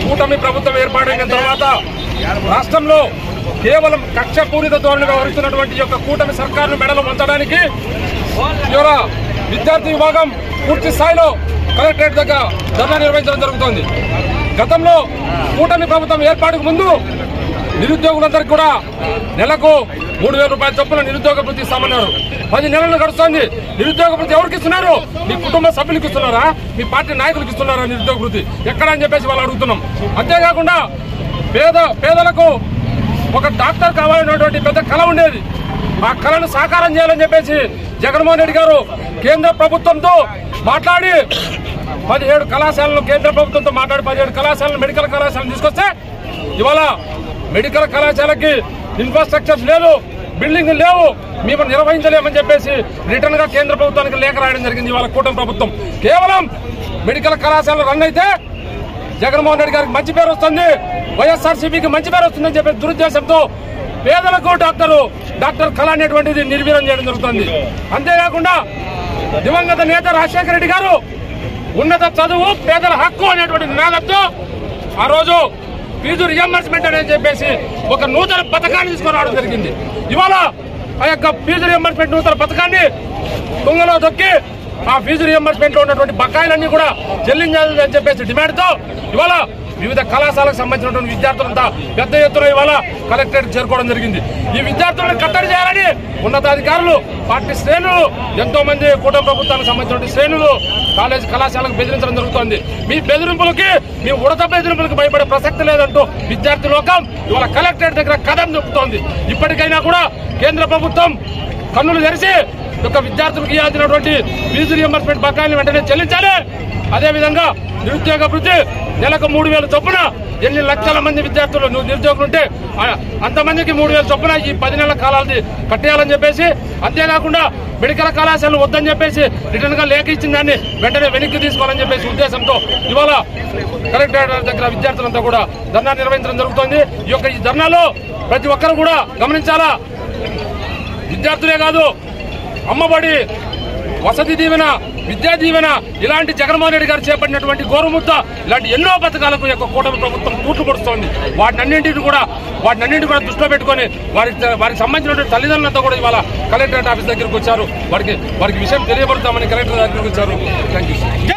కూటమి ప్రభుత్వం ఏర్పాటైన తర్వాత రాష్ట్రంలో కేవలం కక్షపూరిత ధోరణి వ్యవహరిస్తున్నటువంటి యొక్క కూటమి సర్కారును మెడలు వంచడానికి ఇవాళ విద్యార్థి విభాగం పూర్తి స్థాయిలో కలెక్టరేట్ దగ్గర ధర్నా నిర్వహించడం జరుగుతోంది. గతంలో కూటమి ప్రభుత్వం ఏర్పాటుకు ముందు నిరుద్యోగులందరికీ కూడా నెలకు 3,000 రూపాయల చొప్పున నిరుద్యోగ వృత్తి ఇస్తామన్నారు. 10 నెలలు గడుస్తోంది. నిరుద్యోగ వృత్తి ఎవరికి ఇస్తున్నారు? మీ కుటుంబ సభ్యులకు ఇస్తున్నారా? మీ పార్టీ నాయకులకు ఇస్తున్నారా నిరుద్యోగ వృత్తి? ఎక్కడ అని చెప్పేసి వాళ్ళు అడుగుతున్నాం. అంతేకాకుండా పేదలకు ఒక డాక్టర్ కావాలనేటువంటి పెద్ద కళ ఉండేది. ఆ కళను సాకారం చేయాలని చెప్పేసి జగన్మోహన్ రెడ్డి గారు కేంద్ర ప్రభుత్వంతో మాట్లాడి 17 కళాశాలను కేంద్ర ప్రభుత్వంతో మాట్లాడి 17 కళాశాలను మెడికల్ కళాశాలను తీసుకొస్తే ఇవాళ మెడికల్ కళాశాలకి ఇన్ఫ్రాస్ట్రక్చర్స్ లేదు, బిల్డింగ్ లేవు, మేము నిర్వహించలేమని చెప్పేసి రిటర్న్ గా కేంద్ర ప్రభుత్వానికి లేఖ రాయడం జరిగింది. ఇవాళ కూటమి ప్రభుత్వం కేవలం మెడికల్ కళాశాలలు రన్ అయితే జగన్మోహన్ రెడ్డి గారికి మంచి పేరు వస్తుంది, వైఎస్ఆర్సీపీకి మంచి పేరు వస్తుందని చెప్పే దురుద్దేశంతో పేదలకు డాక్టర్ కళ అనేటువంటిది నిర్వీర్యం చేయడం జరుగుతుంది. అంతేకాకుండా దివంగత నేత రాజశేఖర రెడ్డి గారు ఉన్నత చదువు పేదల హక్కు అనేటువంటి నినాదంతో ఆ రోజు ఫీజు రియంబర్స్మెంట్ అని చెప్పేసి ఒక నూతన పథకాన్ని తీసుకొని రావడం జరిగింది. ఇవాళ ఆ యొక్క ఫీజు రియంబర్స్మెంట్ నూతన పథకాన్ని తుంగలో దొక్కి ఆ ఫీజు రియంబర్స్మెంట్ లో ఉన్నటువంటి బకాయిలన్నీ కూడా చెల్లించాలని చెప్పేసి డిమాండ్ తో ఇవాళ వివిధ కళాశాలకు సంబంధించినటువంటి విద్యార్థులంతా పెద్ద ఎత్తున ఇవాళ కలెక్టరేట్ చేరుకోవడం జరిగింది. ఈ విద్యార్థులను కట్టడి చేయాలని ఉన్నతాధికారులు, పార్టీ శ్రేణులు, ఎంతో మంది కూటమి ప్రభుత్వానికి సంబంధించిన శ్రేణులు కాలేజీ కళాశాలకు బెదిరించడం జరుగుతోంది. మీ బెదిరింపులకి, మీ ఉడత బెదిరింపులకు భయపడే ప్రసక్తి లేదంటూ విద్యార్థి లోకం ఇవాళ కలెక్టరేట్ దగ్గర కదం దొక్కుతోంది. ఇప్పటికైనా కూడా కేంద్ర ప్రభుత్వం కన్నులు తెరిచి ఒక విద్యార్థులకు ఇవ్వాల్సినటువంటి ఫీజు రియంబర్స్మెంట్ బకాయిలను వెంటనే చెల్లించాలి. అదేవిధంగా నిరుద్యోగ వృత్తి నెలకు 3,000 చొప్పున ఎన్ని లక్షల మంది విద్యార్థులు నిరుద్యోగులు ఉంటే అంతమందికి 3,000 చొప్పున ఈ 10 నెలల కాలాన్ని కట్టేయాలని చెప్పేసి, అంతేకాకుండా మెడికల్ కళాశాలలు వద్దని చెప్పేసి రిటర్న్ గా లేఖ ఇచ్చిన దాన్ని వెంటనే వెనక్కి తీసుకోవాలని చెప్పేసి ఉద్దేశంతో ఇవాళ కలెక్టరేట్ దగ్గర విద్యార్థులంతా కూడా ధర్నా నిర్వహించడం జరుగుతోంది. ఈ ధర్నాలో ప్రతి ఒక్కరు కూడా గమనించాలా, విద్యార్థులే కాదు, అమ్మబడి, వసతి దీవెన, విద్యా దీవెన, ఇలాంటి జగన్మోహన్ రెడ్డి గారు చేపట్టినటువంటి గోరుముద్ద, ఇలాంటి ఎన్నో పథకాలకు యొక్క కూటమి ప్రభుత్వం తూట్లు పొడుస్తోంది. వాటినన్నింటినీ కూడా దృష్టిలో పెట్టుకుని వారికి సంబంధించిన తల్లిదండ్రులతో కూడా ఇవాళ కలెక్టరేట్ ఆఫీస్ దగ్గరికి వచ్చారు. వారికి విషయం తెలియబడతామని కలెక్టర్ దగ్గరికి వచ్చారు. Thank you.